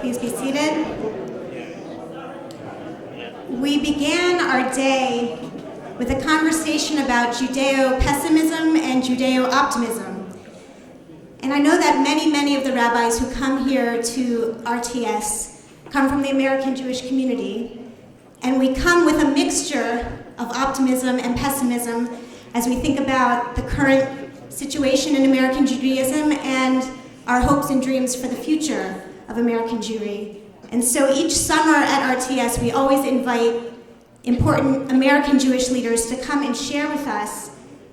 Please be seated. We began our day with a conversation about Judeo-pessimism and Judeo-optimism. And I know that many of the rabbis who come here to RTS come from the American Jewish community, and we come with a mixture of optimism and pessimism as we think about the current situation in American Judaism and our hopes and dreams for the future of American Jewry. And so each summer at RTS, we always invite important American Jewish leaders to come and share with us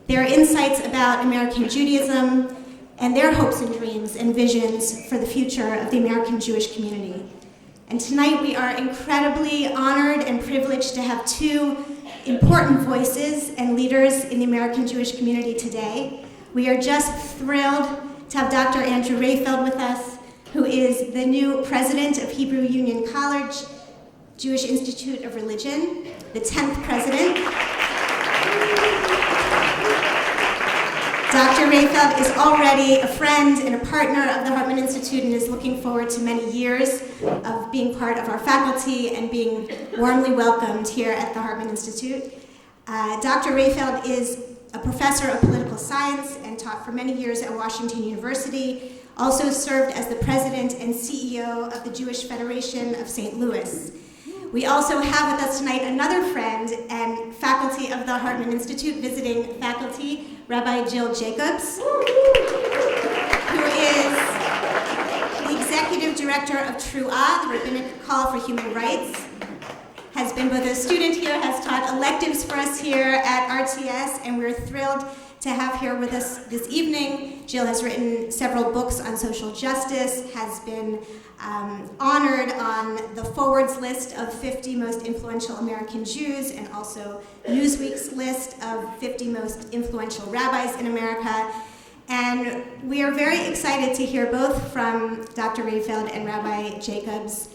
their insights about American Judaism and their hopes and dreams and visions for the future of the American Jewish community. And tonight we are incredibly honored and privileged to have two important voices and leaders in the American Jewish community today. We are just thrilled to have Dr. Andrew Rehfeld with us, who is the new president of Hebrew Union College, Jewish Institute of Religion, the 10th president. Dr. Rehfeld is already a friend and a partner of the Hartman Institute and is looking forward to many years of being part of our faculty and being warmly welcomed here at the Hartman Institute. Dr. Rehfeld is a professor of political science and taught for many years at Washington University, also served as the president and CEO of the Jewish Federation of St. Louis. We also have with us tonight another friend and faculty of the Hartman Institute, visiting faculty, Rabbi Jill Jacobs, who is the executive director of TRUA, the Rabbinic Call for Human Rights, has been both a student here, has taught electives for us here at RTS, and we're thrilled to have here with us this evening. Jill has written several books on social justice, has been honored on the Forwards list of 50 most influential American Jews, and also Newsweek's list of 50 most influential rabbis in America. And we are very excited to hear both from Dr. Rehfeld and Rabbi Jacobs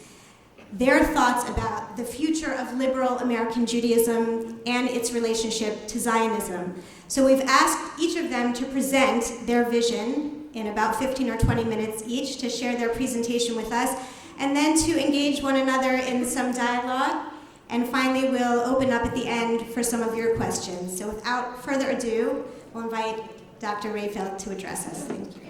their thoughts about the future of liberal American Judaism and its relationship to Zionism. So we've asked each of them to present their vision in about 15 or 20 minutes each, to share their presentation with us, and then to engage one another in some dialogue. And finally, we'll open up at the end for some of your questions. So without further ado, we'll invite Dr. Rehfeld to address us. Thank you.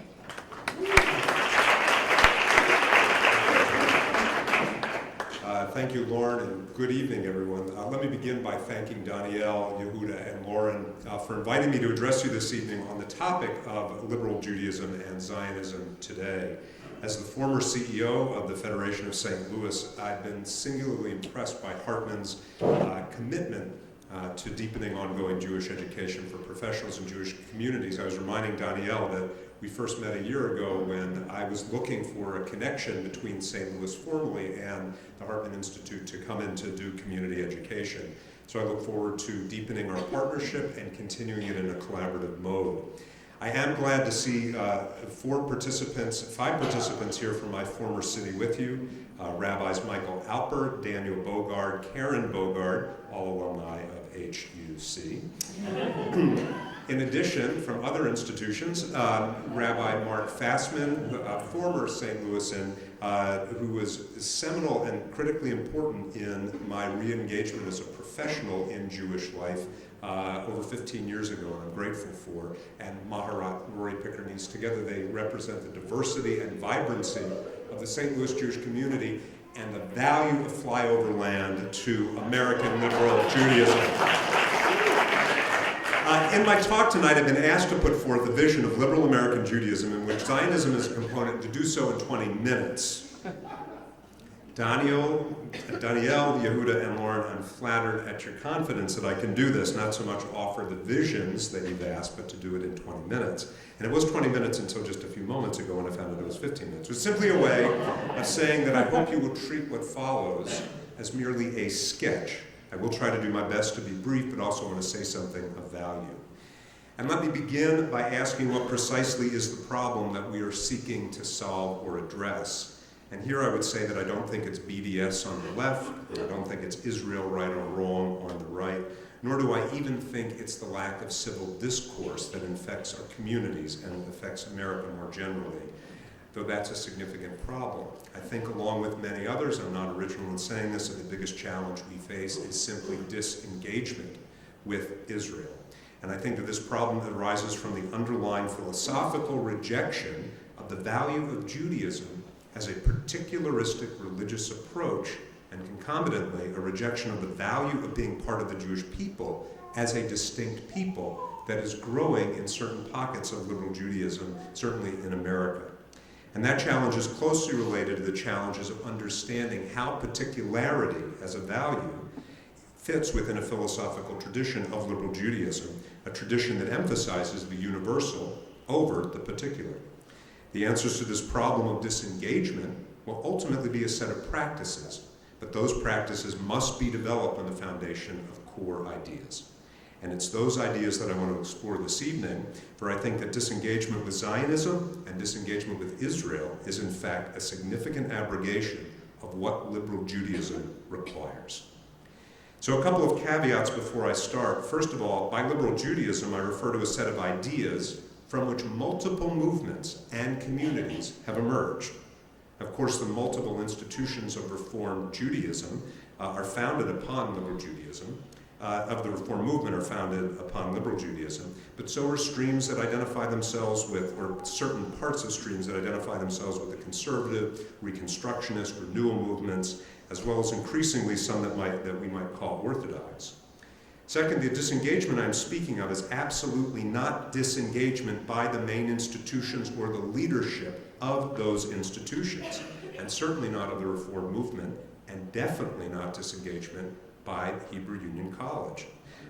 Thank you, Lauren, and good evening, everyone. Let me begin by thanking Danielle, Yehuda, and Lauren for inviting me to address you this evening on the topic of liberal Judaism and Zionism today. As the former CEO of the Federation of St. Louis, I've been singularly impressed by Hartman's commitment to deepening ongoing Jewish education for professionals in Jewish communities. I was reminding Danielle that we first met a year ago when I was looking for a connection between St. Louis formally and the Hartman Institute to come in to do community education. So I look forward to deepening our partnership and continuing it in a collaborative mode. I am glad to see five participants here from my former city with you, Rabbis Michael Alpert, Daniel Bogard, Karen Bogard, all alumni of HUC. In addition, from other institutions, Rabbi Mark Fassman, a former St. Louisan, who was seminal and critically important in my re-engagement as a professional in Jewish life over 15 years ago, and I'm grateful for, and Maharat Rory Pickernese. Together they represent the diversity and vibrancy of the St. Louis Jewish community and the value of flyover land to American liberal Judaism. In my talk tonight, I've been asked to put forth a vision of liberal American Judaism in which Zionism is a component, to do so in 20 minutes. Danielle, Yehuda, and Lauren, I'm flattered at your confidence that I can do this, not so much offer the visions that you've asked, but to do it in 20 minutes. And it was 20 minutes until just a few moments ago when I found out it was 15 minutes. It was simply a way of saying that I hope you will treat what follows as merely a sketch. I will try to do my best to be brief, but also want to say something of value. And let me begin by asking what precisely is the problem that we are seeking to solve or address. And here I would say that I don't think it's BDS on the left, or I don't think it's Israel right or wrong on the right, nor do I even think it's the lack of civil discourse that infects our communities and affects America more generally. though that's a significant problem. I think along with many others, I'm not original in saying this, that the biggest challenge we face is simply disengagement with Israel. And I think that this problem arises from the underlying philosophical rejection of the value of Judaism as a particularistic religious approach, and concomitantly a rejection of the value of being part of the Jewish people as a distinct people that is growing in certain pockets of liberal Judaism, certainly in America. And that challenge is closely related to the challenges of understanding how particularity as a value fits within a philosophical tradition of liberal Judaism, a tradition that emphasizes the universal over the particular. The answers to this problem of disengagement will ultimately be a set of practices, but those practices must be developed on the foundation of core ideas. And it's those ideas that I want to explore this evening, for I think that disengagement with Zionism and disengagement with Israel is in fact a significant abrogation of what liberal Judaism requires. So a couple of caveats before I start. First of all, by liberal Judaism, I refer to a set of ideas from which multiple movements and communities have emerged. Of course, the multiple institutions of Reform Judaism are founded upon liberal Judaism, of the Reform movement are founded upon liberal Judaism, but so are streams that identify themselves with, or certain parts of streams that identify themselves with the conservative, reconstructionist, renewal movements, as well as increasingly some that we might call orthodox. Second, the disengagement I'm speaking of is absolutely not disengagement by the main institutions or the leadership of those institutions, and certainly not of the Reform movement, and definitely not disengagement by Hebrew Union College.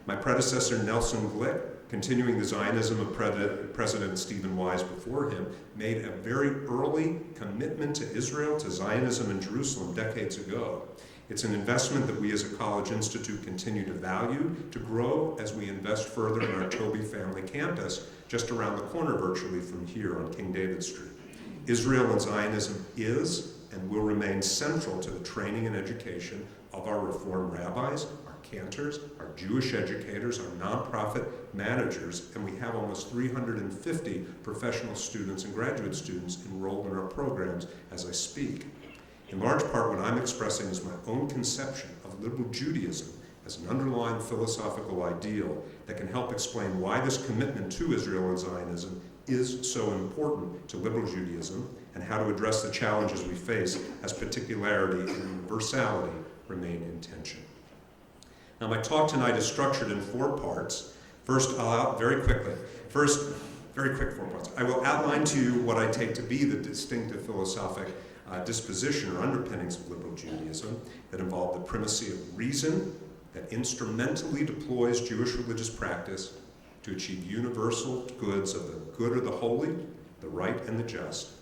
My predecessor, Nelson Glick, continuing the Zionism of President Stephen Wise before him, made a very early commitment to Israel, to Zionism in Jerusalem decades ago. It's an investment that we as a college institute continue to value, to grow as we invest further in our Toby family campus, just around the corner virtually from here on King David Street. Israel and Zionism is and will remain central to the training and education of our Reform rabbis, our cantors, our Jewish educators, our nonprofit managers, and we have almost 350 professional students and graduate students enrolled in our programs as I speak. In large part, what I'm expressing is my own conception of liberal Judaism as an underlying philosophical ideal that can help explain why this commitment to Israel and Zionism is so important to liberal Judaism, and how to address the challenges we face as particularity and universality remain in tension. Now, my talk tonight is structured in 4 parts. First, very quick 4 parts. I will outline to you what I take to be the distinctive philosophic disposition or underpinnings of liberal Judaism that involve the primacy of reason that instrumentally deploys Jewish religious practice to achieve universal goods of the good or the holy, the right and the just.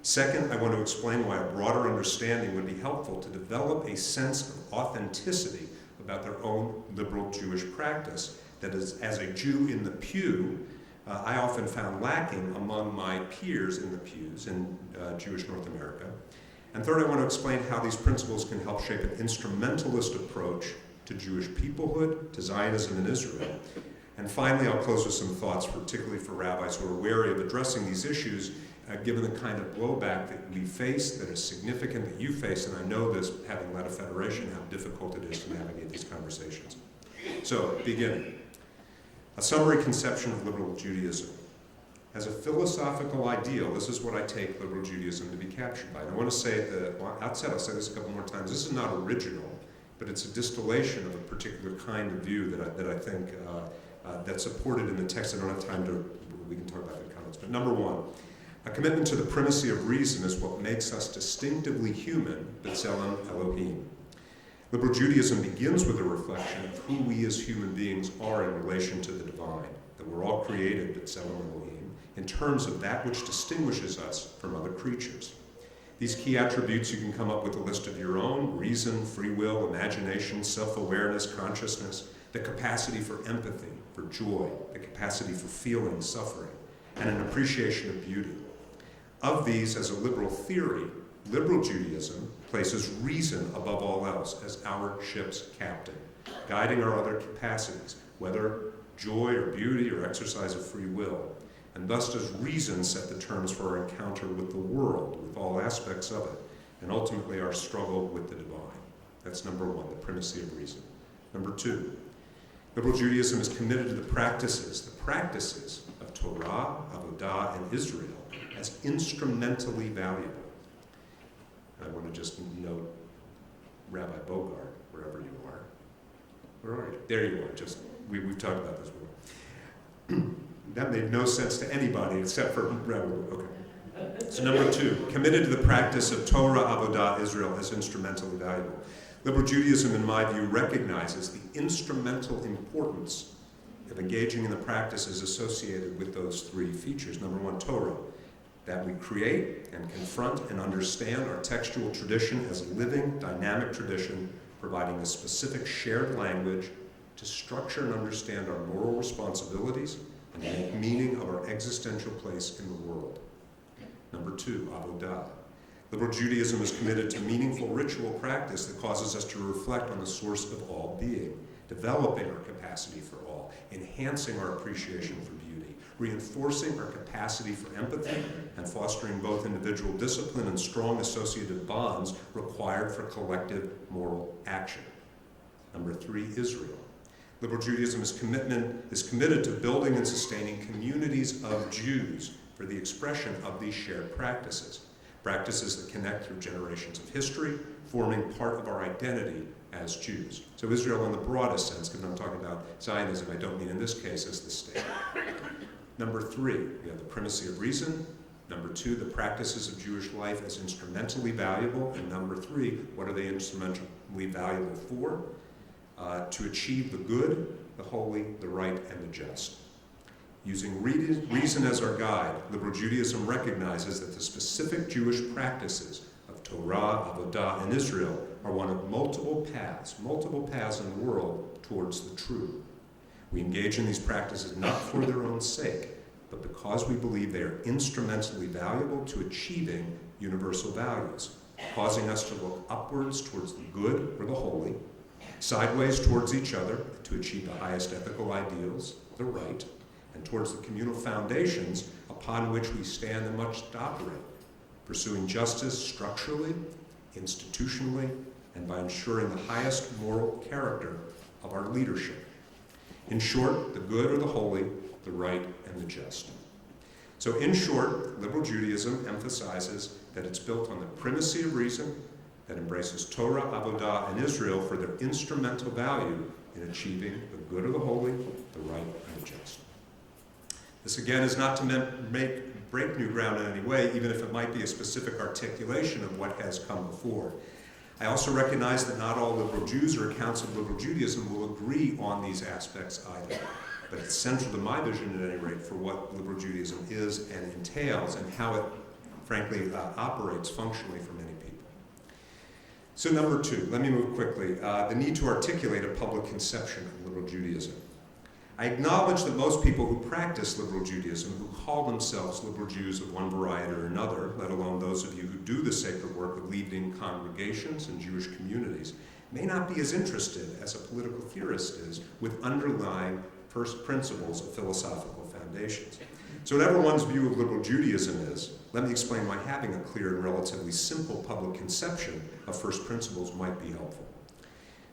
Second, I want to explain why a broader understanding would be helpful to develop a sense of authenticity about their own liberal Jewish practice that is, as a Jew in the pew, I often found lacking among my peers in the pews in Jewish North America. And third, I want to explain how these principles can help shape an instrumentalist approach to Jewish peoplehood, to Zionism and Israel. And finally, I'll close with some thoughts, particularly for rabbis who are wary of addressing these issues, given the kind of blowback that we face, that is significant, that you face, and I know this, having led a federation, how difficult it is to navigate these conversations. So, beginning. A summary conception of liberal Judaism. As a philosophical ideal, this is what I take liberal Judaism to be captured by. And I want to say at the outset, I'll say this a couple more times, this is not original, but it's a distillation of a particular kind of view that I think that's supported in the text. I don't have time to, we can talk about the comments. But number 1, a commitment to the primacy of reason is what makes us distinctively human, B'Tselem Elohim. Liberal Judaism begins with a reflection of who we as human beings are in relation to the divine, that we're all created, B'Tselem Elohim, in terms of that which distinguishes us from other creatures. These key attributes, you can come up with a list of your own: reason, free will, imagination, self-awareness, consciousness, the capacity for empathy, for joy, the capacity for feeling, suffering, and an appreciation of beauty. Of these, as a liberal theory, liberal Judaism places reason above all else as our ship's captain, guiding our other capacities, whether joy or beauty or exercise of free will. and thus does reason set the terms for our encounter with the world, with all aspects of it, and ultimately our struggle with the divine. That's number one, the primacy of reason. Number two, liberal Judaism is committed to the practices of Torah, Avodah, and Israel as instrumentally valuable. I want to just note Rabbi Bogart, wherever you are. Where are you? There you are. We've talked about this before. That made no sense to anybody except for Rabbi Bogart. Okay. So number two, committed to the practice of Torah, Avodah, Israel as instrumentally valuable. Liberal Judaism, in my view, recognizes the instrumental importance of engaging in the practices associated with those three features. Number one, Torah, that we create and confront and understand our textual tradition as a living, dynamic tradition, providing a specific shared language to structure and understand our moral responsibilities and make meaning of our existential place in the world. Number two, Avodah. Liberal Judaism is committed to meaningful ritual practice that causes us to reflect on the source of all being, developing our capacity for awe, enhancing our appreciation for beauty, reinforcing our capacity for empathy, and fostering both individual discipline and strong associative bonds required for collective moral action. Number three, Israel. Liberal Judaism is committed to building and sustaining communities of Jews for the expression of these shared practices that connect through generations of history, forming part of our identity as Jews. So Israel in the broadest sense, because I'm talking about Zionism, I don't mean in this case as the state. Number three, we have the primacy of reason. Number two, the practices of Jewish life as instrumentally valuable. And number three, what are they instrumentally valuable for? To achieve the good, the holy, the right, and the just. Using reason as our guide, liberal Judaism recognizes that the specific Jewish practices of Torah, Avodah, and Israel are one of multiple paths in the world towards the true. We engage in these practices not for their own sake, but because we believe they are instrumentally valuable to achieving universal values, causing us to look upwards towards the good or the holy, sideways towards each other to achieve the highest ethical ideals, the right, and towards the communal foundations upon which we stand and must operate, pursuing justice structurally, institutionally, and by ensuring the highest moral character of our leadership. In short, the good or the holy, the right and the just. So in short, liberal Judaism emphasizes that it's built on the primacy of reason, that embraces Torah, Avodah, and Israel for their instrumental value in achieving the good or the holy, the right and the just. This again is not to break new ground in any way, even if it might be a specific articulation of what has come before. I also recognize that not all liberal Jews or accounts of liberal Judaism will agree on these aspects either. But it's central to my vision, at any rate, for what liberal Judaism is and entails and how it, frankly, operates functionally for many people. So number two, let me move quickly. The need to articulate a public conception of liberal Judaism. I acknowledge that most people who practice liberal Judaism, who call themselves liberal Jews of one variety or another, let alone those of you who do the sacred work of leading congregations and Jewish communities, may not be as interested as a political theorist is with underlying first principles of philosophical foundations. So whatever one's view of liberal Judaism is, let me explain why having a clear and relatively simple public conception of first principles might be helpful.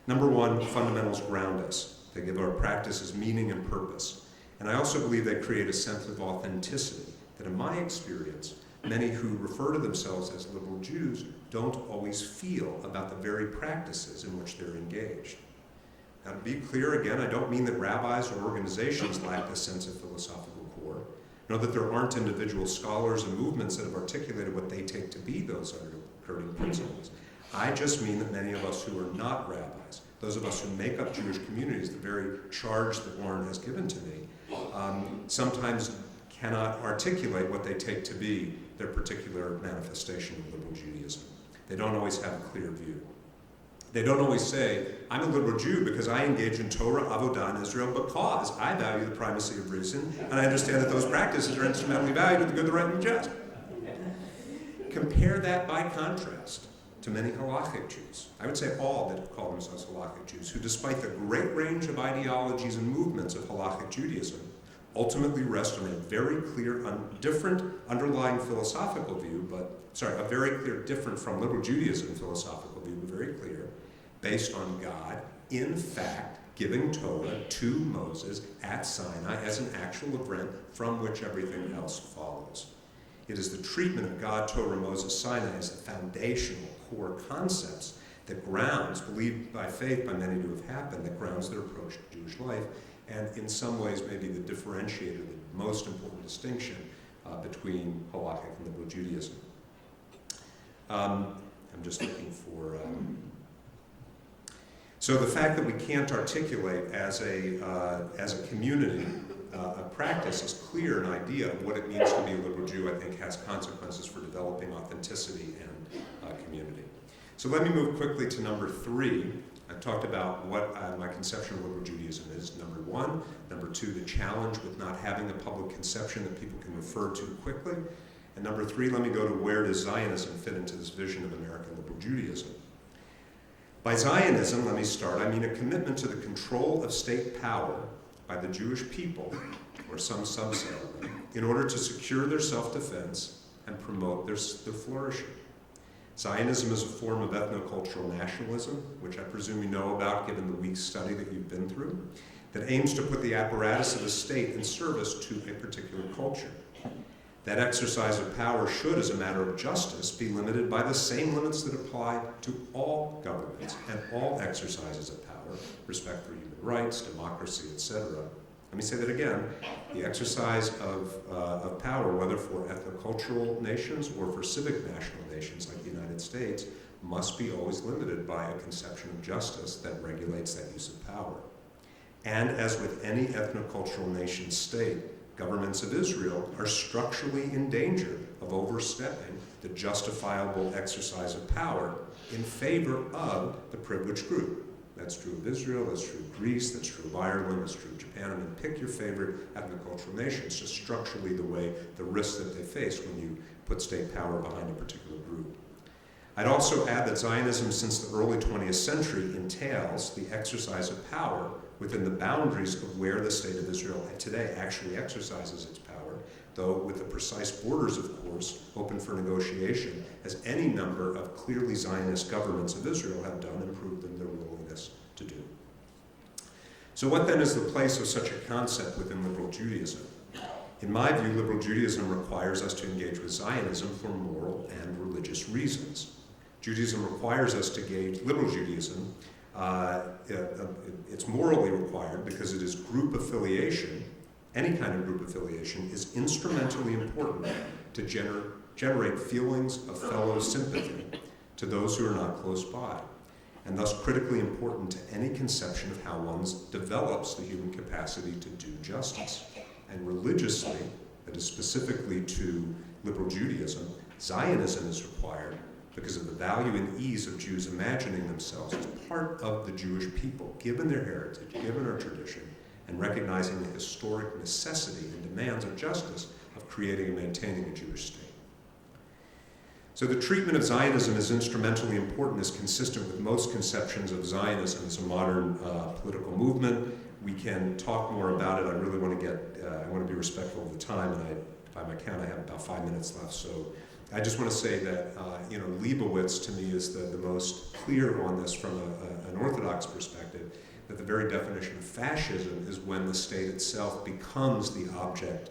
Number one, fundamentals ground us. They give our practices meaning and purpose. And I also believe they create a sense of authenticity that, in my experience, many who refer to themselves as liberal Jews don't always feel about the very practices in which they're engaged. Now, to be clear again, I don't mean that rabbis or organizations lack this sense of philosophical core, nor that there aren't individual scholars and movements that have articulated what they take to be those undergirding principles. I just mean that many of us who are not rabbis, those of us who make up Jewish communities, the very charge that Lauren has given to me, sometimes cannot articulate what they take to be their particular manifestation of liberal Judaism. They don't always have a clear view. They don't always say, I'm a liberal Jew because I engage in Torah, Avodah, and Israel because I value the primacy of reason, and I understand that those practices are instrumentally valued to the good, the right, and the just. Compare that by contrast to many halachic Jews. I would say all that call themselves halachic Jews, who despite the great range of ideologies and movements of halachic Judaism, ultimately rest on a very clear, different underlying philosophical view, a very clear, different from liberal Judaism philosophical view, but very clear, based on God, in fact, giving Torah to Moses at Sinai as an actual event from which everything else follows. It is the treatment of God, Torah, Moses, Sinai as the foundational core concepts that grounds, believed by faith by many to have happened, that grounds their approach to Jewish life, and in some ways maybe the differentiator, the most important distinction between halakhic and liberal Judaism. I'm just looking for... So the fact that we can't articulate as a community a practice is clear, an idea of what it means to be a liberal Jew, I think has consequences for developing authenticity and community. So let me move quickly to number 3. I've talked about what my conception of liberal Judaism is, number 1. Number 2, the challenge with not having a public conception that people can refer to quickly. And number 3, let me go to where does Zionism fit into this vision of American liberal Judaism. By Zionism, let me start, I mean a commitment to the control of state power by the Jewish people, or some subset of them, in order to secure their self-defense and promote their flourishing. Zionism is a form of ethnocultural nationalism, which I presume you know about given the week's study that you've been through, that aims to put the apparatus of the state in service to a particular culture. That exercise of power should, as a matter of justice, be limited by the same limits that apply to all governments and all exercises of power, respect for human rights, democracy, etc. Let me say that again. The exercise of power, whether for ethnocultural nations or for civic national nations like the United States, must be always limited by a conception of justice that regulates that use of power. And as with any ethnocultural nation state, governments of Israel are structurally in danger of overstepping the justifiable exercise of power in favor of the privileged group. That's true of Israel, that's true of Greece, that's true of Ireland, that's true of Japan. I mean, pick your favorite ethnocultural nation. It's just structurally the risks that they face when you put state power behind a particular group. I'd also add that Zionism since the early 20th century entails the exercise of power within the boundaries of where the state of Israel today actually exercises its power, though with the precise borders, of course, open for negotiation, as any number of clearly Zionist governments of Israel have done and proved in their willingness to do. So what then is the place of such a concept within liberal Judaism? In my view, liberal Judaism requires us to engage with Zionism for moral and religious reasons. Judaism requires us to engage liberal Judaism. It's morally required because it is group affiliation. Any kind of group affiliation is instrumentally important to generate feelings of fellow sympathy to those who are not close by, and thus critically important to any conception of how one develops the human capacity to do justice. And religiously, that is specifically to liberal Judaism, Zionism is required because of the value and ease of Jews imagining themselves as part of the Jewish people, given their heritage, given our tradition, and recognizing the historic necessity and demands of justice of creating and maintaining a Jewish state. So the treatment of Zionism as instrumentally important is consistent with most conceptions of Zionism as a modern political movement. We can talk more about it. I really want to I want to be respectful of the time, and by my count, I have about 5 minutes left. So I just want to say that, Leibowitz to me is the most clear on this from an Orthodox perspective, that the very definition of fascism is when the state itself becomes the object,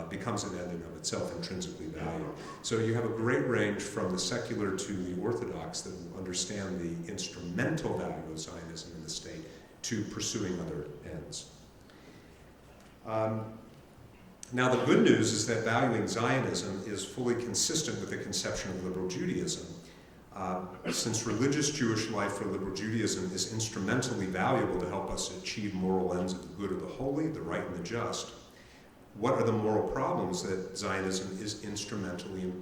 becomes an end in of itself, intrinsically valued. So you have a great range from the secular to the Orthodox that understand the instrumental value of Zionism in the state to pursuing other ends. Now, the good news is that valuing Zionism is fully consistent with the conception of liberal Judaism. Since religious Jewish life for liberal Judaism is instrumentally valuable to help us achieve moral ends of the good of the holy, the right, and the just, what are the moral problems that Zionism is instrumentally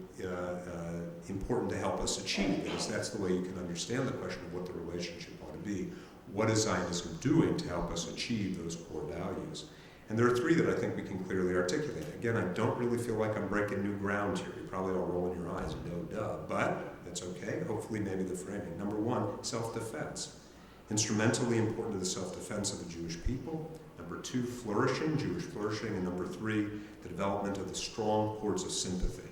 important to help us achieve? Because that's the way you can understand the question of what the relationship ought to be. What is Zionism doing to help us achieve those core values? And there are 3 that I think we can clearly articulate. Again, I don't really feel like I'm breaking new ground here. You're probably all rolling your eyes, no duh, but that's okay. Hopefully maybe the framing. Number 1, self-defense. instrumentally important to the self-defense of the Jewish people. Number 2, flourishing, Jewish flourishing. And number 3, the development of the strong cords of sympathy.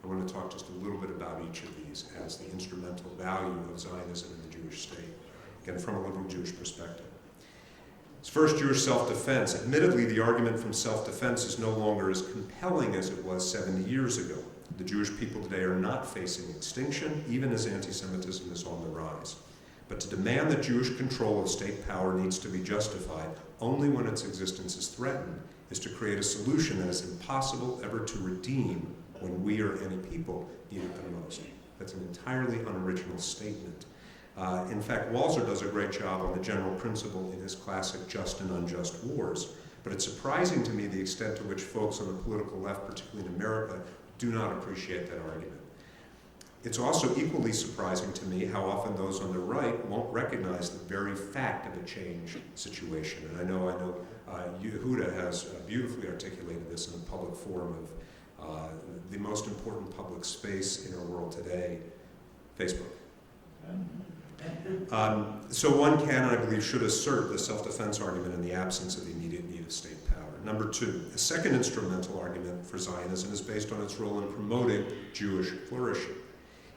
I want to talk just a little bit about each of these as the instrumental value of Zionism in the Jewish state, again, from a liberal Jewish perspective. First, Jewish self-defense. Admittedly, the argument from self-defense is no longer as compelling as it was 70 years ago. The Jewish people today are not facing extinction, even as anti-Semitism is on the rise. But to demand that Jewish control of state power needs to be justified only when its existence is threatened is to create a solution that is impossible ever to redeem when we or any people need it the most. That's an entirely unoriginal statement. In fact, Walzer does a great job on the general principle in his classic Just and Unjust Wars, but it's surprising to me the extent to which folks on the political left, particularly in America, do not appreciate that argument. It's also equally surprising to me how often those on the right won't recognize the very fact of a changed situation. And I know Yehuda has beautifully articulated this in a public forum of the most important public space in our world today, Facebook. So one can, and I believe should, assert the self-defense argument in the absence of the immediate need of state power. Number 2, a second instrumental argument for Zionism is based on its role in promoting Jewish flourishing.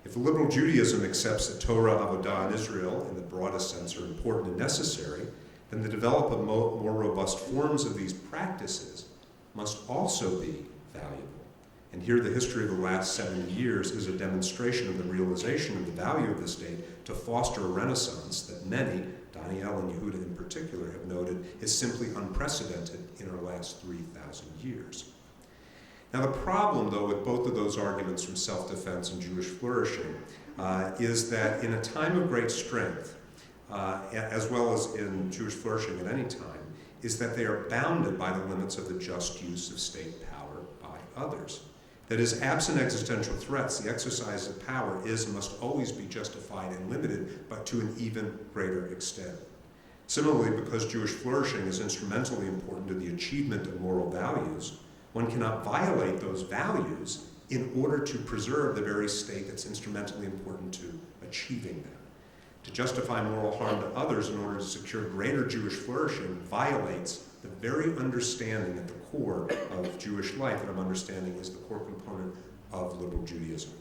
If liberal Judaism accepts that Torah, Avodah, and Israel, in the broadest sense, are important and necessary, then the development of more robust forms of these practices must also be valuable. And here the history of the last 70 years is a demonstration of the realization of the value of the state to foster a renaissance that many, Daniel and Yehuda in particular, have noted is simply unprecedented in our last 3,000 years. Now the problem, though, with both of those arguments from self-defense and Jewish flourishing is that in a time of great strength, as well as in Jewish flourishing at any time, is that they are bounded by the limits of the just use of state power by others. That is, absent existential threats, the exercise of power is and must always be justified and limited, but to an even greater extent. Similarly, because Jewish flourishing is instrumentally important to the achievement of moral values, one cannot violate those values in order to preserve the very state that's instrumentally important to achieving them. To justify moral harm to others in order to secure greater Jewish flourishing violates the very understanding at the core of Jewish life that I'm understanding is the core component of liberal Judaism.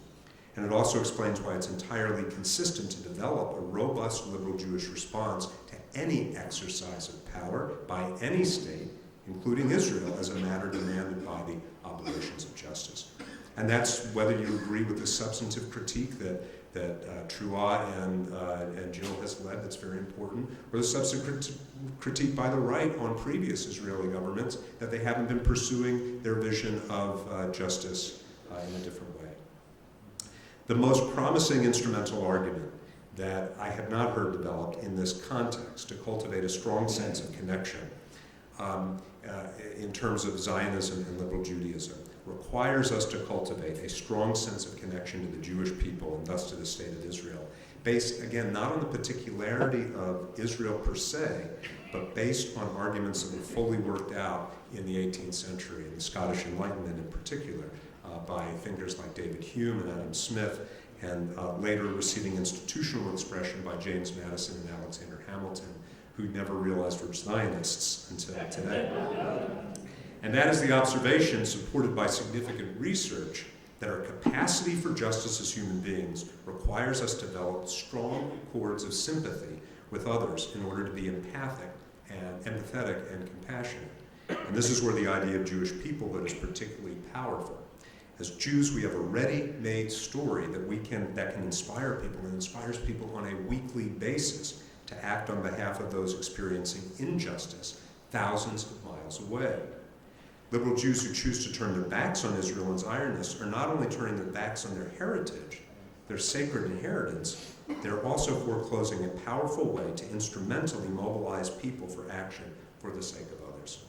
And it also explains why it's entirely consistent to develop a robust liberal Jewish response to any exercise of power by any state, including Israel, as a matter demanded by the obligations of justice. And that's whether you agree with the substantive critique that Trua and Jill has led, that's very important, or the substantive critique by the right on previous Israeli governments that they haven't been pursuing their vision of justice in a different way. The most promising instrumental argument that I have not heard developed in this context to cultivate a strong sense of connection in terms of Zionism and liberal Judaism requires us to cultivate a strong sense of connection to the Jewish people and thus to the state of Israel, based, again, not on the particularity of Israel per se, but based on arguments that were fully worked out in the 18th century, in the Scottish Enlightenment in particular, by thinkers like David Hume and Adam Smith, and later receiving institutional expression by James Madison and Alexander Hamilton, who never realized were Zionists until today. And that is the observation, supported by significant research, that our capacity for justice as human beings requires us to develop strong cords of sympathy with others in order to be empathic and empathetic and compassionate. And this is where the idea of Jewish peoplehood is particularly powerful. As Jews, we have a ready-made story that can inspire people and inspires people on a weekly basis to act on behalf of those experiencing injustice thousands of miles away. Liberal Jews who choose to turn their backs on Israel and Zionists are not only turning their backs on their heritage, their sacred inheritance, they're also foreclosing a powerful way to instrumentally mobilize people for action for the sake of others.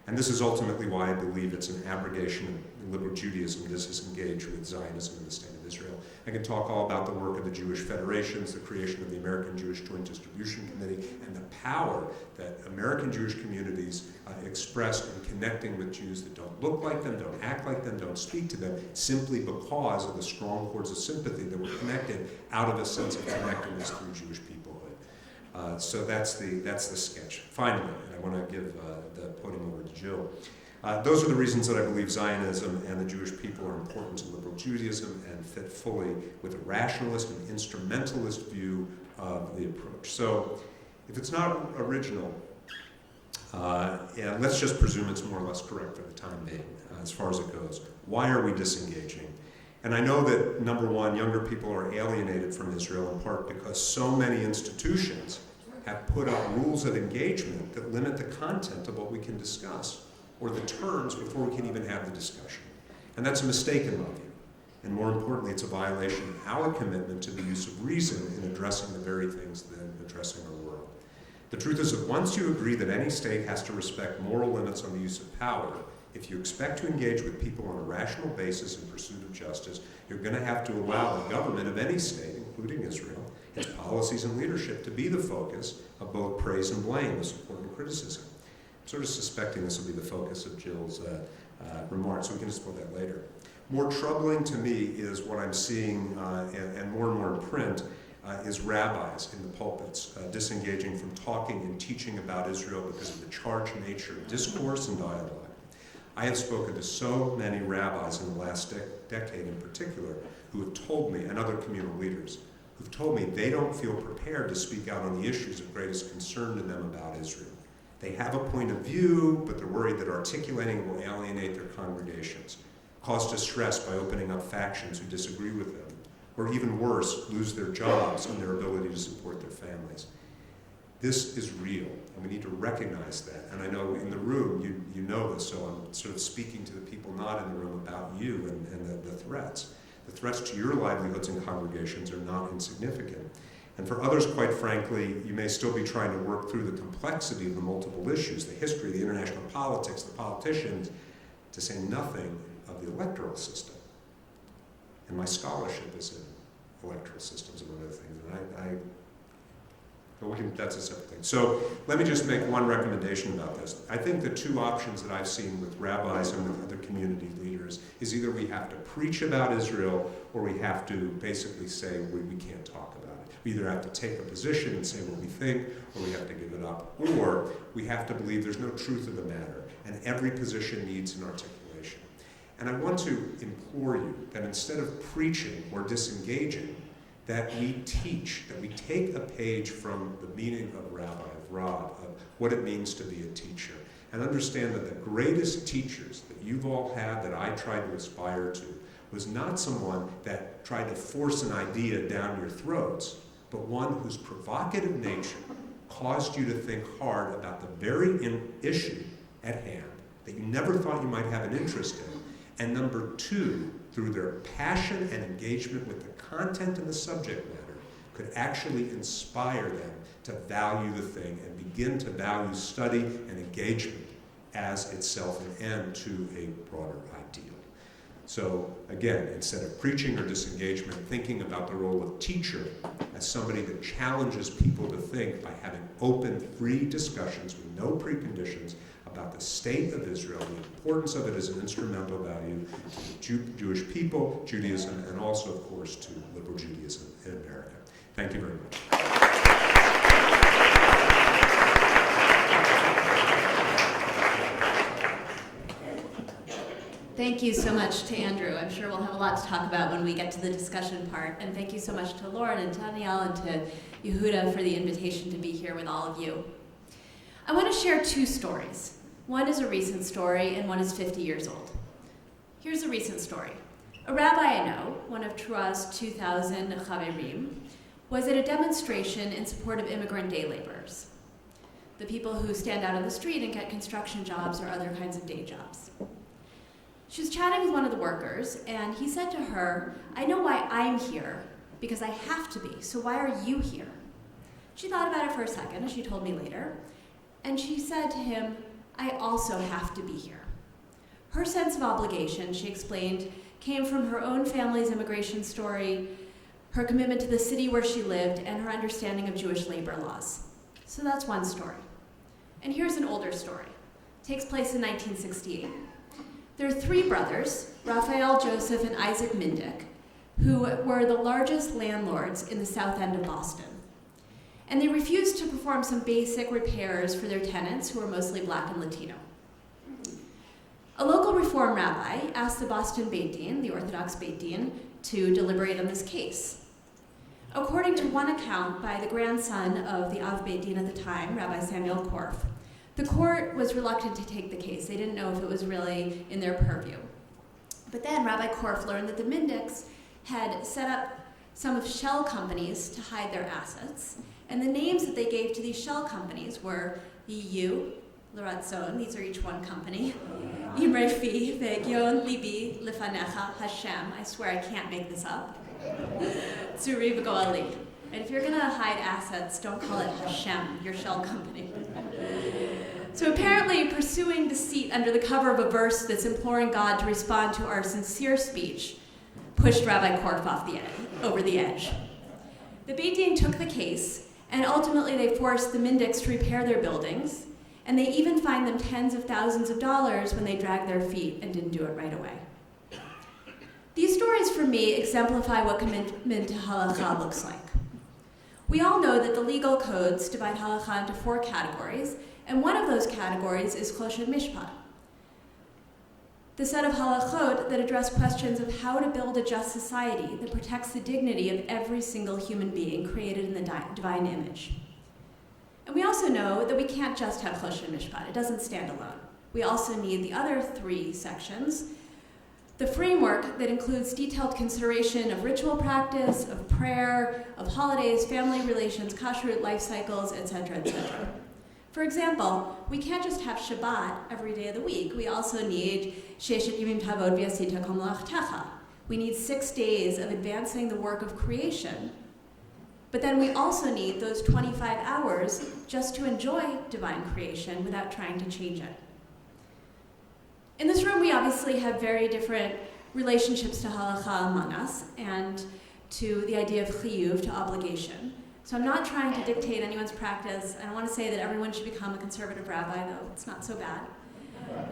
And this is ultimately why I believe it's an abrogation of liberal Judaism to disengage with Zionism in the state of Israel. I can talk all about the work of the Jewish federations, the creation of the American Jewish Joint Distribution Committee, and the power that American Jewish communities expressed in connecting with Jews that don't look like them, don't act like them, don't speak to them, simply because of the strong cords of sympathy that were connected out of a sense of connectedness through Jewish peoplehood. So that's the sketch. Finally, and I want to give the podium over to Jill. Those are the reasons that I believe Zionism and the Jewish people are important to liberal Judaism and fit fully with a rationalist and instrumentalist view of the approach. So if it's not original, and let's just presume it's more or less correct for the time being, as far as it goes. Why are we disengaging? And I know that, number one, younger people are alienated from Israel in part because so many institutions have put up rules of engagement that limit the content of what we can discuss, or the terms before we can even have the discussion. And that's a mistake in my view. And more importantly, it's a violation of our commitment to the use of reason in addressing the very things that are addressing our world. The truth is that once you agree that any state has to respect moral limits on the use of power, if you expect to engage with people on a rational basis in pursuit of justice, you're going to have to allow the government of any state, including Israel, its policies and leadership to be the focus of both praise and blame, with support and criticism. I'm sort of suspecting this will be the focus of Jill's remarks, so we can explore that later. More troubling to me is what I'm seeing, and more in print, is rabbis in the pulpits disengaging from talking and teaching about Israel because of the charged nature of discourse and dialogue. I have spoken to so many rabbis in the last decade in particular who have told me, and other communal leaders, who've told me they don't feel prepared to speak out on the issues of greatest concern to them about Israel. They have a point of view, but they're worried that articulating it will alienate their congregations, cause distress by opening up factions who disagree with them, or even worse, lose their jobs and their ability to support their families. This is real, and we need to recognize that. And I know in the room, you know this, so I'm sort of speaking to the people not in the room about you and the threats. The threats to your livelihoods and congregations are not insignificant. And for others, quite frankly, you may still be trying to work through the complexity of the multiple issues, the history, the international politics, the politicians, to say nothing of the electoral system. And my scholarship is in electoral systems, among other things. And but that's a separate thing. So let me just make one recommendation about this. I think the two options that I've seen with rabbis and with other community leaders is either we have to preach about Israel or we have to basically say we can't talk about it. We either have to take a position and say what we think, or we have to give it up. Or we have to believe there's no truth of the matter, and every position needs an articulation. And I want to implore you that instead of preaching or disengaging, that we teach, that we take a page from the meaning of Rabbi, of Rod, of what it means to be a teacher, and understand that the greatest teachers that you've all had, that I tried to aspire to, was not someone that tried to force an idea down your throats, but one whose provocative nature caused you to think hard about the very issue at hand that you never thought you might have an interest in, and number two, through their passion and engagement with the content and the subject matter, could actually inspire them to value the thing and begin to value study and engagement as itself an end to a broader ideal. So again, instead of preaching or disengagement, thinking about the role of teacher as somebody that challenges people to think by having open, free discussions with no preconditions about the state of Israel, the importance of it as an instrumental value to the Jewish people, Judaism, and also, of course, to liberal Judaism in America. Thank you very much. Thank you so much to Andrew. I'm sure we'll have a lot to talk about when we get to the discussion part. And thank you so much to Lauren and Danielle and to Yehuda for the invitation to be here with all of you. I want to share two stories. One is a recent story, and one is 50 years old. Here's a recent story. A rabbi I know, one of Trua's 2,000 chaverim, was at a demonstration in support of immigrant day laborers, the people who stand out on the street and get construction jobs or other kinds of day jobs. She was chatting with one of the workers, and he said to her, "I know why I'm here, because I have to be, so why are you here?" She thought about it for a second, as she told me later, and she said to him, "I also have to be here." Her sense of obligation, she explained, came from her own family's immigration story, her commitment to the city where she lived, and her understanding of Jewish labor laws. So that's one story. And here's an older story. It takes place in 1968. There are three brothers, Raphael, Joseph, and Isaac Mindick, who were the largest landlords in the South End of Boston. and they refused to perform some basic repairs for their tenants, who were mostly Black and Latino. A local Reform rabbi asked the Boston Beit Din, the Orthodox Beit Din, to deliberate on this case. According to one account by the grandson of the Av Beit Din at the time, Rabbi Samuel Korf, the court was reluctant to take the case. They didn't know if it was really in their purview. But then Rabbi Korf learned that the Mindics had set up some of shell companies to hide their assets, and the names that they gave to these shell companies were EU, L'Ratzon, these are each one company, Imre Fi, Ve'Gion Libi, Lefanecha, Hashem, I swear I can't make this up, Tzuri V'Goali. And if you're gonna hide assets, don't call it Hashem, your shell company. So apparently pursuing deceit under the cover of a verse that's imploring God to respond to our sincere speech pushed Rabbi Korf over the edge. The Beit Din took the case, and ultimately they forced the Mindics to repair their buildings, and they even fined them tens of thousands of dollars when they dragged their feet and didn't do it right away. These stories for me exemplify what commitment to halakha looks like. We all know that the legal codes divide halakha into 4 categories, and one of those categories is choshen mishpat, the set of halachot that address questions of how to build a just society that protects the dignity of every single human being created in the divine image. And we also know that we can't just have choshen mishpat. It doesn't stand alone. We also need the other 3 sections, the framework that includes detailed consideration of ritual practice, of prayer, of holidays, family relations, kashrut, life cycles, etc., etc. For example, we can't just have Shabbat every day of the week. We also need Sheshet Yimim Tavod V'Yasita Kol Melachtecha. We need 6 days of advancing the work of creation. But then we also need those 25 hours just to enjoy divine creation without trying to change it. In this room, we obviously have very different relationships to halakha among us and to the idea of chiyuv, to obligation. So I'm not trying to dictate anyone's practice. I don't want to say that everyone should become a conservative rabbi, though it's not so bad.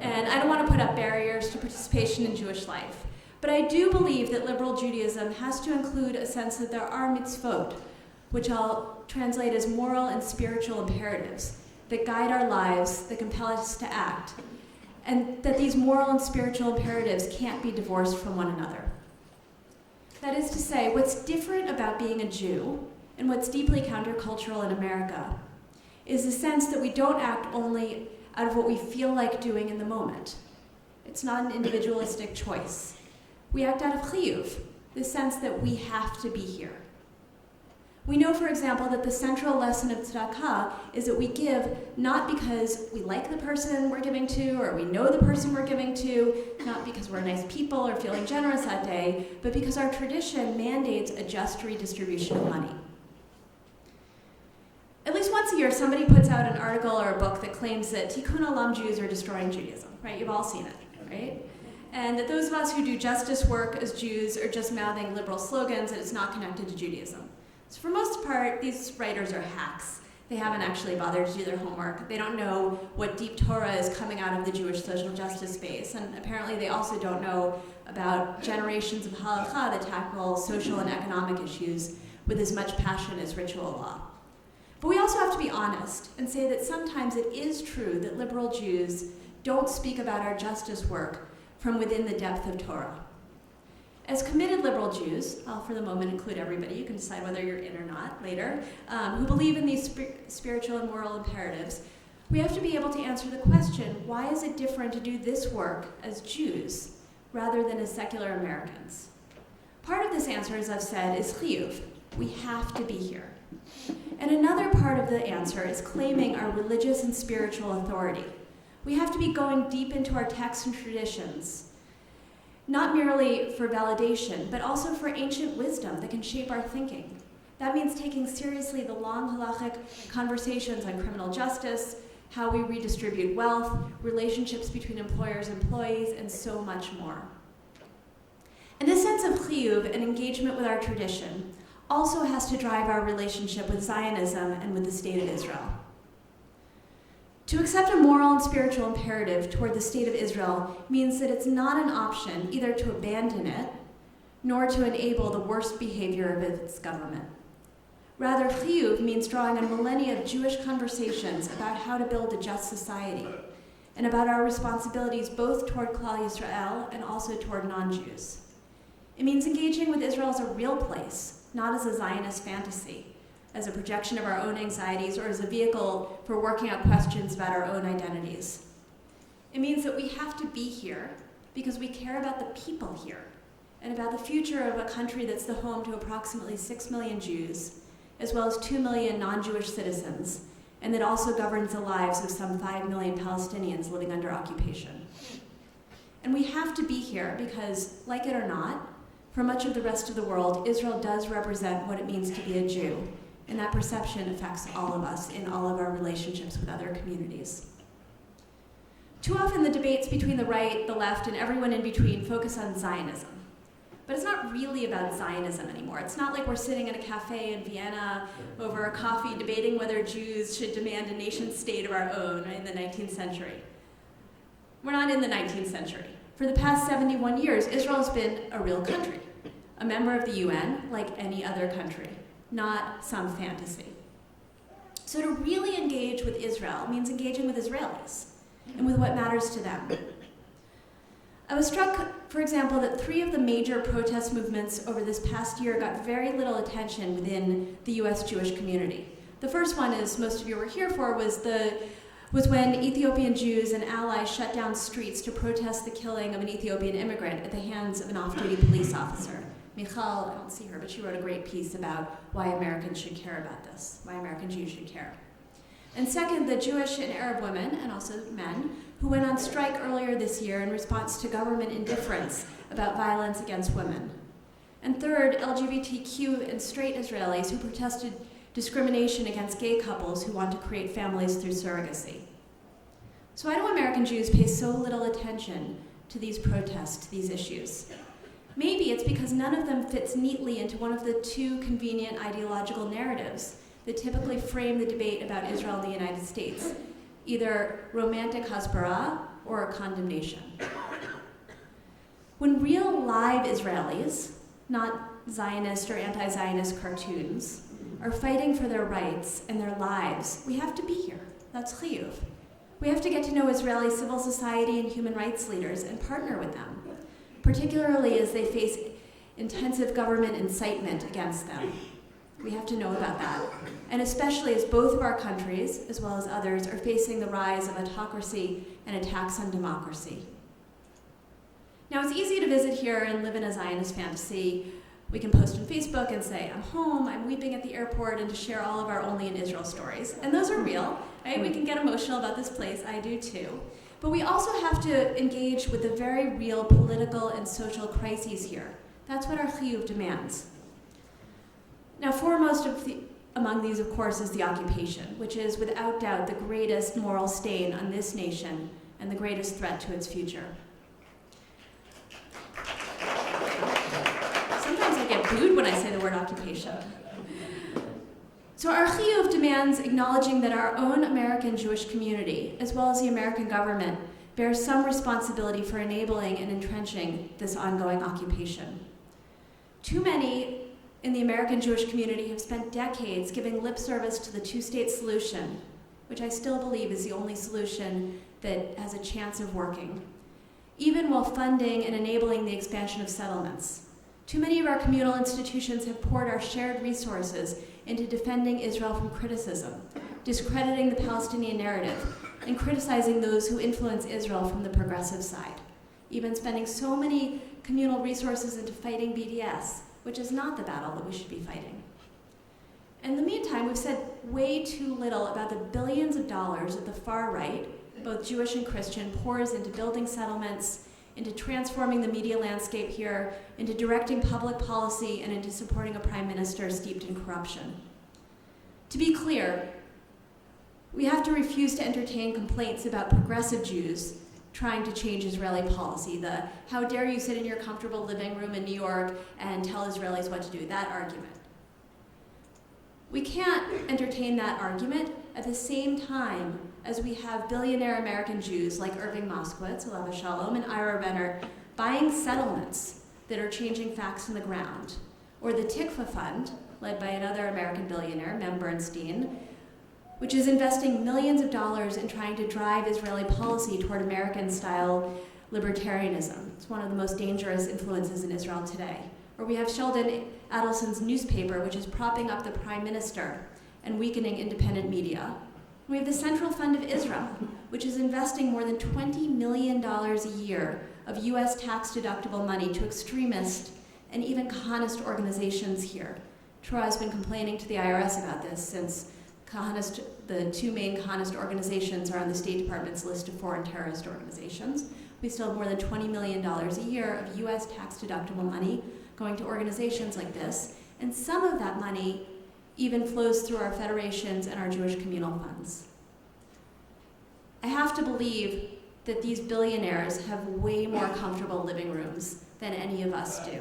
And I don't want to put up barriers to participation in Jewish life. But I do believe that liberal Judaism has to include a sense that there are mitzvot, which I'll translate as moral and spiritual imperatives that guide our lives, that compel us to act, and that these moral and spiritual imperatives can't be divorced from one another. That is to say, what's different about being a Jew and what's deeply countercultural in America is the sense that we don't act only out of what we feel like doing in the moment. It's not an individualistic choice. We act out of chiyuv, the sense that we have to be here. We know, for example, that the central lesson of tzedakah is that we give not because we like the person we're giving to or we know the person we're giving to, not because we're nice people or feeling generous that day, but because our tradition mandates a just redistribution of money. At least once a year, somebody puts out an article or a book that claims that Tikkun Olam Jews are destroying Judaism, right? You've all seen it, right? And that those of us who do justice work as Jews are just mouthing liberal slogans and it's not connected to Judaism. So for most part, these writers are hacks. They haven't actually bothered to do their homework. They don't know what deep Torah is coming out of the Jewish social justice space. And apparently they also don't know about generations of halakha that tackle social and economic issues with as much passion as ritual law. But we also have to be honest and say that sometimes it is true that liberal Jews don't speak about our justice work from within the depth of Torah. As committed liberal Jews, I'll for the moment include everybody, you can decide whether you're in or not later, who believe in these spiritual and moral imperatives, we have to be able to answer the question, why is it different to do this work as Jews rather than as secular Americans? Part of this answer, as I've said, is chiyuv. We have to be here. And another part of the answer is claiming our religious and spiritual authority. We have to be going deep into our texts and traditions, not merely for validation, but also for ancient wisdom that can shape our thinking. That means taking seriously the long halachic conversations on criminal justice, how we redistribute wealth, relationships between employers and employees, and so much more. And this sense of chiyuv and engagement with our tradition also has to drive our relationship with Zionism and with the State of Israel. To accept a moral and spiritual imperative toward the State of Israel means that it's not an option either to abandon it, nor to enable the worst behavior of its government. Rather, chiyuv means drawing on millennia of Jewish conversations about how to build a just society and about our responsibilities both toward Klal Yisrael and also toward non-Jews. It means engaging with Israel as a real place, not as a Zionist fantasy, as a projection of our own anxieties, or as a vehicle for working out questions about our own identities. It means that we have to be here because we care about the people here and about the future of a country that's the home to approximately 6 million Jews, as well as 2 million non-Jewish citizens, and that also governs the lives of some 5 million Palestinians living under occupation. And we have to be here because, like it or not, for much of the rest of the world, Israel does represent what it means to be a Jew, and that perception affects all of us in all of our relationships with other communities. Too often the debates between the right, the left, and everyone in between focus on Zionism. But it's not really about Zionism anymore. It's not like we're sitting in a cafe in Vienna over a coffee debating whether Jews should demand a nation state of our own in the 19th century. We're not in the 19th century. For the past 71 years, Israel has been a real country, a member of the UN like any other country, not some fantasy. So to really engage with Israel means engaging with Israelis and with what matters to them. I was struck, for example, that 3 of the major protest movements over this past year got very little attention within the US Jewish community. The first one, as most of you were here for, was when Ethiopian Jews and allies shut down streets to protest the killing of an Ethiopian immigrant at the hands of an off-duty police officer. Michal, I don't see her, but she wrote a great piece about why Americans should care about this, why American Jews should care. And second, the Jewish and Arab women, and also men, who went on strike earlier this year in response to government indifference about violence against women. And third, LGBTQ and straight Israelis who protested discrimination against gay couples who want to create families through surrogacy. So why do American Jews pay so little attention to these protests, to these issues? Maybe it's because none of them fits neatly into one of the 2 convenient ideological narratives that typically frame the debate about Israel and the United States, either romantic hasbara or condemnation. When real live Israelis, not Zionist or anti-Zionist cartoons, are fighting for their rights and their lives, we have to be here. That's chiyuv. We have to get to know Israeli civil society and human rights leaders and partner with them, particularly as they face intensive government incitement against them. We have to know about that. And especially as both of our countries, as well as others, are facing the rise of autocracy and attacks on democracy. Now, it's easy to visit here and live in a Zionist fantasy. We can post on Facebook and say, I'm home, I'm weeping at the airport, and to share all of our Only in Israel stories. And those are real, right? We can get emotional about this place, I do too. But we also have to engage with the very real political and social crises here. That's what our chiyuv demands. Now, foremost among these, of course, is the occupation, which is without doubt the greatest moral stain on this nation and the greatest threat to its future. Sometimes I get booed when I say the word occupation. So our chiyuv demands acknowledging that our own American Jewish community, as well as the American government, bears some responsibility for enabling and entrenching this ongoing occupation. Too many in the American Jewish community have spent decades giving lip service to the 2-state solution, which I still believe is the only solution that has a chance of working, even while funding and enabling the expansion of settlements. Too many of our communal institutions have poured our shared resources into defending Israel from criticism, discrediting the Palestinian narrative, and criticizing those who influence Israel from the progressive side, even spending so many communal resources into fighting BDS, which is not the battle that we should be fighting. In the meantime, we've said way too little about the billions of dollars that the far right, both Jewish and Christian, pours into building settlements, into transforming the media landscape here, into directing public policy, and into supporting a prime minister steeped in corruption. To be clear, we have to refuse to entertain complaints about progressive Jews trying to change Israeli policy, the how dare you sit in your comfortable living room in New York and tell Israelis what to do, that argument. We can't entertain that argument at the same time as we have billionaire American Jews like Irving Moskowitz, Alav Shalom, and Ira Renner buying settlements that are changing facts on the ground, or the Tikva Fund, led by another American billionaire, Mem Bernstein, which is investing millions of dollars in trying to drive Israeli policy toward American-style libertarianism. It's one of the most dangerous influences in Israel today. Or we have Sheldon Adelson's newspaper, which is propping up the prime minister and weakening independent media. We have the Central Fund of Israel, which is investing more than $20 million a year of US tax-deductible money to extremist and even Kahanist organizations here. Torah has been complaining to the IRS about this since the two main Kahanist organizations are on the State Department's list of foreign terrorist organizations. We still have more than $20 million a year of US tax-deductible money going to organizations like this, and some of that money even flows through our federations and our Jewish communal funds. I have to believe that these billionaires have way more comfortable living rooms than any of us do.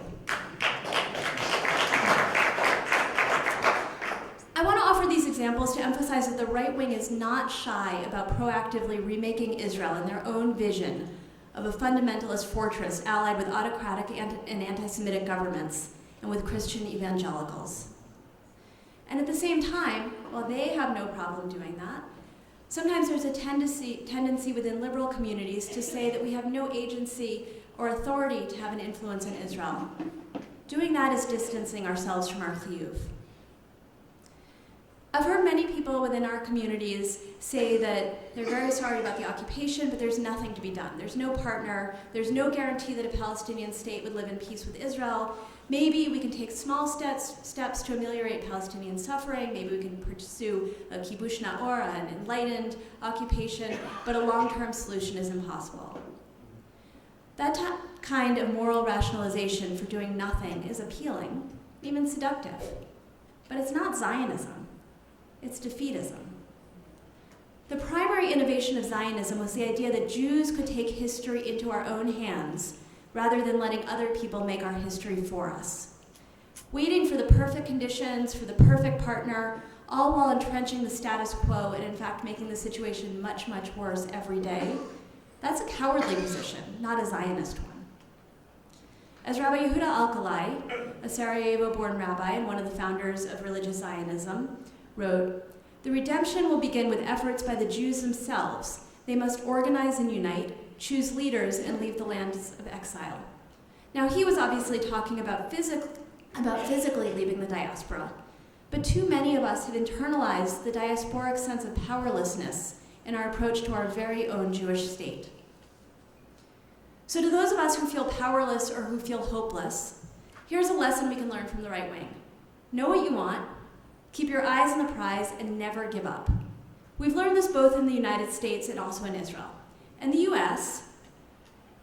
I want to offer these examples to emphasize that the right wing is not shy about proactively remaking Israel in their own vision of a fundamentalist fortress allied with autocratic and anti-Semitic governments and with Christian evangelicals. And at the same time, while they have no problem doing that, sometimes there's a tendency within liberal communities to say that we have no agency or authority to have an influence in Israel. Doing that is distancing ourselves from our chiyuv. I've heard many people within our communities say that they're very sorry about the occupation, but there's nothing to be done. There's no partner. There's no guarantee that a Palestinian state would live in peace with Israel. Maybe we can take small steps to ameliorate Palestinian suffering. Maybe we can pursue a kibush na'or, an enlightened occupation, but a long-term solution is impossible. That kind of moral rationalization for doing nothing is appealing, even seductive. But it's not Zionism. It's defeatism. The primary innovation of Zionism was the idea that Jews could take history into our own hands rather than letting other people make our history for us. Waiting for the perfect conditions, for the perfect partner, all while entrenching the status quo and in fact making the situation much, much worse every day, that's a cowardly position, not a Zionist one. As Rabbi Yehuda Alkalai, a Sarajevo-born rabbi and one of the founders of religious Zionism, wrote, "The redemption will begin with efforts by the Jews themselves. They must organize and unite, choose leaders, and leave the lands of exile." Now, he was obviously talking about physically leaving the diaspora, but too many of us have internalized the diasporic sense of powerlessness in our approach to our very own Jewish state. So to those of us who feel powerless or who feel hopeless, here's a lesson we can learn from the right wing. Know what you want, keep your eyes on the prize, and never give up. We've learned this both in the United States and also in Israel. In the US,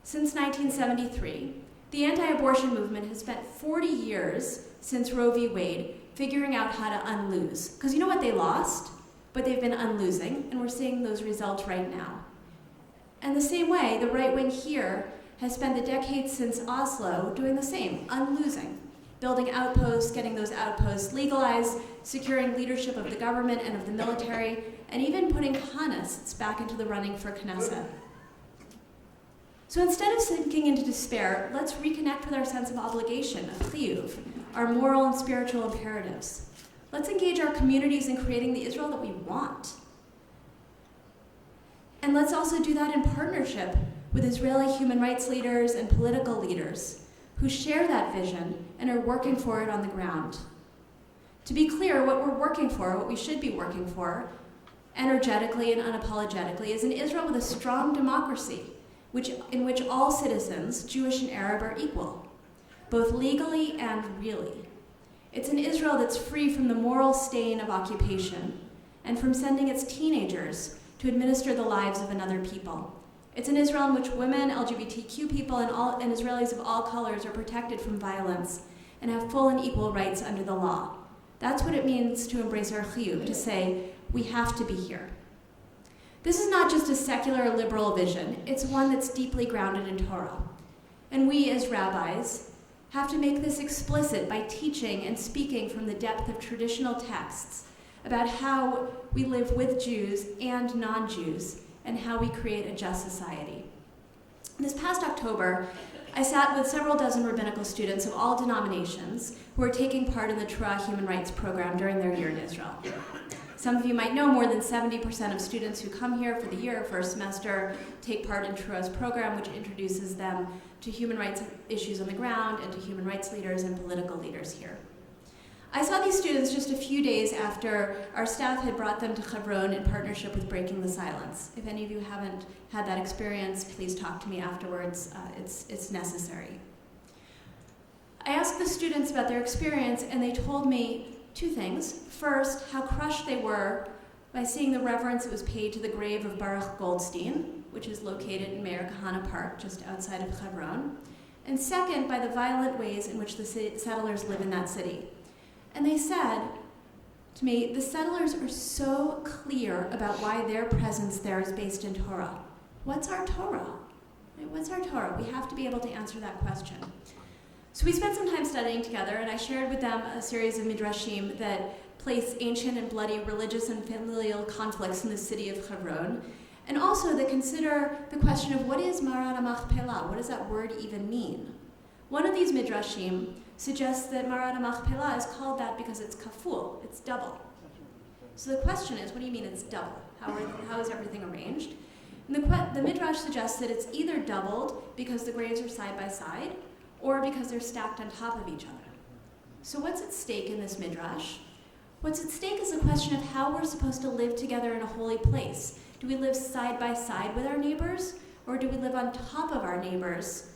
since 1973, the anti-abortion movement has spent 40 years since Roe v. Wade figuring out how to unlose. Because you know what they lost? But they've been unlosing, and we're seeing those results right now. And the same way, the right wing here has spent the decades since Oslo doing the same, unlosing. Building outposts, getting those outposts legalized, securing leadership of the government and of the military, and even putting Kahanists back into the running for Knesset. So instead of sinking into despair, let's reconnect with our sense of obligation, of chiyuv, our moral and spiritual imperatives. Let's engage our communities in creating the Israel that we want. And let's also do that in partnership with Israeli human rights leaders and political leaders who share that vision and are working for it on the ground. To be clear, what we're working for, what we should be working for, energetically and unapologetically, is an Israel with a strong democracy, in which all citizens, Jewish and Arab, are equal, both legally and really. It's an Israel that's free from the moral stain of occupation and from sending its teenagers to administer the lives of another people. It's an Israel in which women, LGBTQ people, and Israelis of all colors are protected from violence and have full and equal rights under the law. That's what it means to embrace our chiyuv, to say, we have to be here. This is not just a secular or liberal vision, it's one that's deeply grounded in Torah. And we, as rabbis, have to make this explicit by teaching and speaking from the depth of traditional texts about how we live with Jews and non-Jews, and how we create a just society. This past October, I sat with several dozen rabbinical students of all denominations who are taking part in the Torah Human Rights Program during their year in Israel. Some of you might know more than 70% of students who come here for the year, first semester, take part in Torah's program, which introduces them to human rights issues on the ground and to human rights leaders and political leaders here. I saw these students just a few days after our staff had brought them to Hebron in partnership with Breaking the Silence. If any of you haven't had that experience, please talk to me afterwards. It's necessary. I asked the students about their experience, and they told me two things. First, how crushed they were by seeing the reverence that was paid to the grave of Baruch Goldstein, which is located in Meir Kahana Park, just outside of Hebron. And second, by the violent ways in which the settlers live in that city. And they said to me, the settlers are so clear about why their presence there is based in Torah. What's our Torah? What's our Torah? We have to be able to answer that question. So we spent some time studying together, and I shared with them a series of midrashim that place ancient and bloody religious and familial conflicts in the city of Hebron, and also that consider the question of what is Marat HaMachpelah? What does that word even mean? One of these midrashim suggests that Marat HaMachpelah is called that because it's kaful, it's double. So the question is, what do you mean it's double? How is everything arranged? And the midrash suggests that it's either doubled because the graves are side by side, or because they're stacked on top of each other. So what's at stake in this midrash? What's at stake is the question of how we're supposed to live together in a holy place. Do we live side by side with our neighbors, or do we live on top of our neighbors,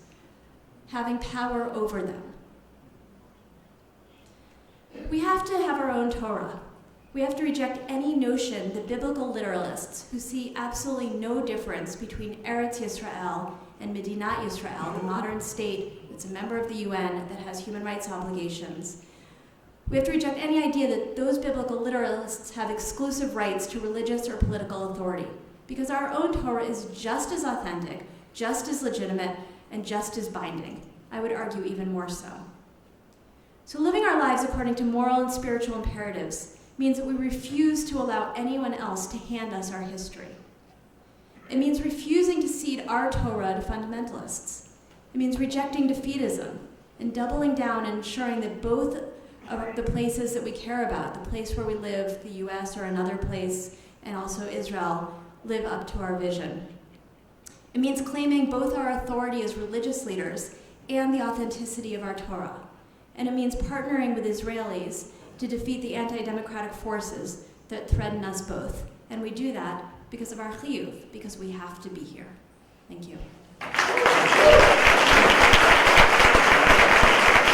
having power over them? We have to have our own Torah. We have to reject any notion that biblical literalists who see absolutely no difference between Eretz Yisrael and Medinat Yisrael, the modern state that's a member of the UN that has human rights obligations. We have to reject any idea that those biblical literalists have exclusive rights to religious or political authority, because our own Torah is just as authentic, just as legitimate, and just as binding. I would argue even more so. So living our lives according to moral and spiritual imperatives means that we refuse to allow anyone else to hand us our history. It means refusing to cede our Torah to fundamentalists. It means rejecting defeatism and doubling down and ensuring that both of the places that we care about, the place where we live, the US or another place, and also Israel, live up to our vision. It means claiming both our authority as religious leaders and the authenticity of our Torah. And it means partnering with Israelis to defeat the anti-democratic forces that threaten us both. And we do that because of our chiyuv, because we have to be here. Thank you.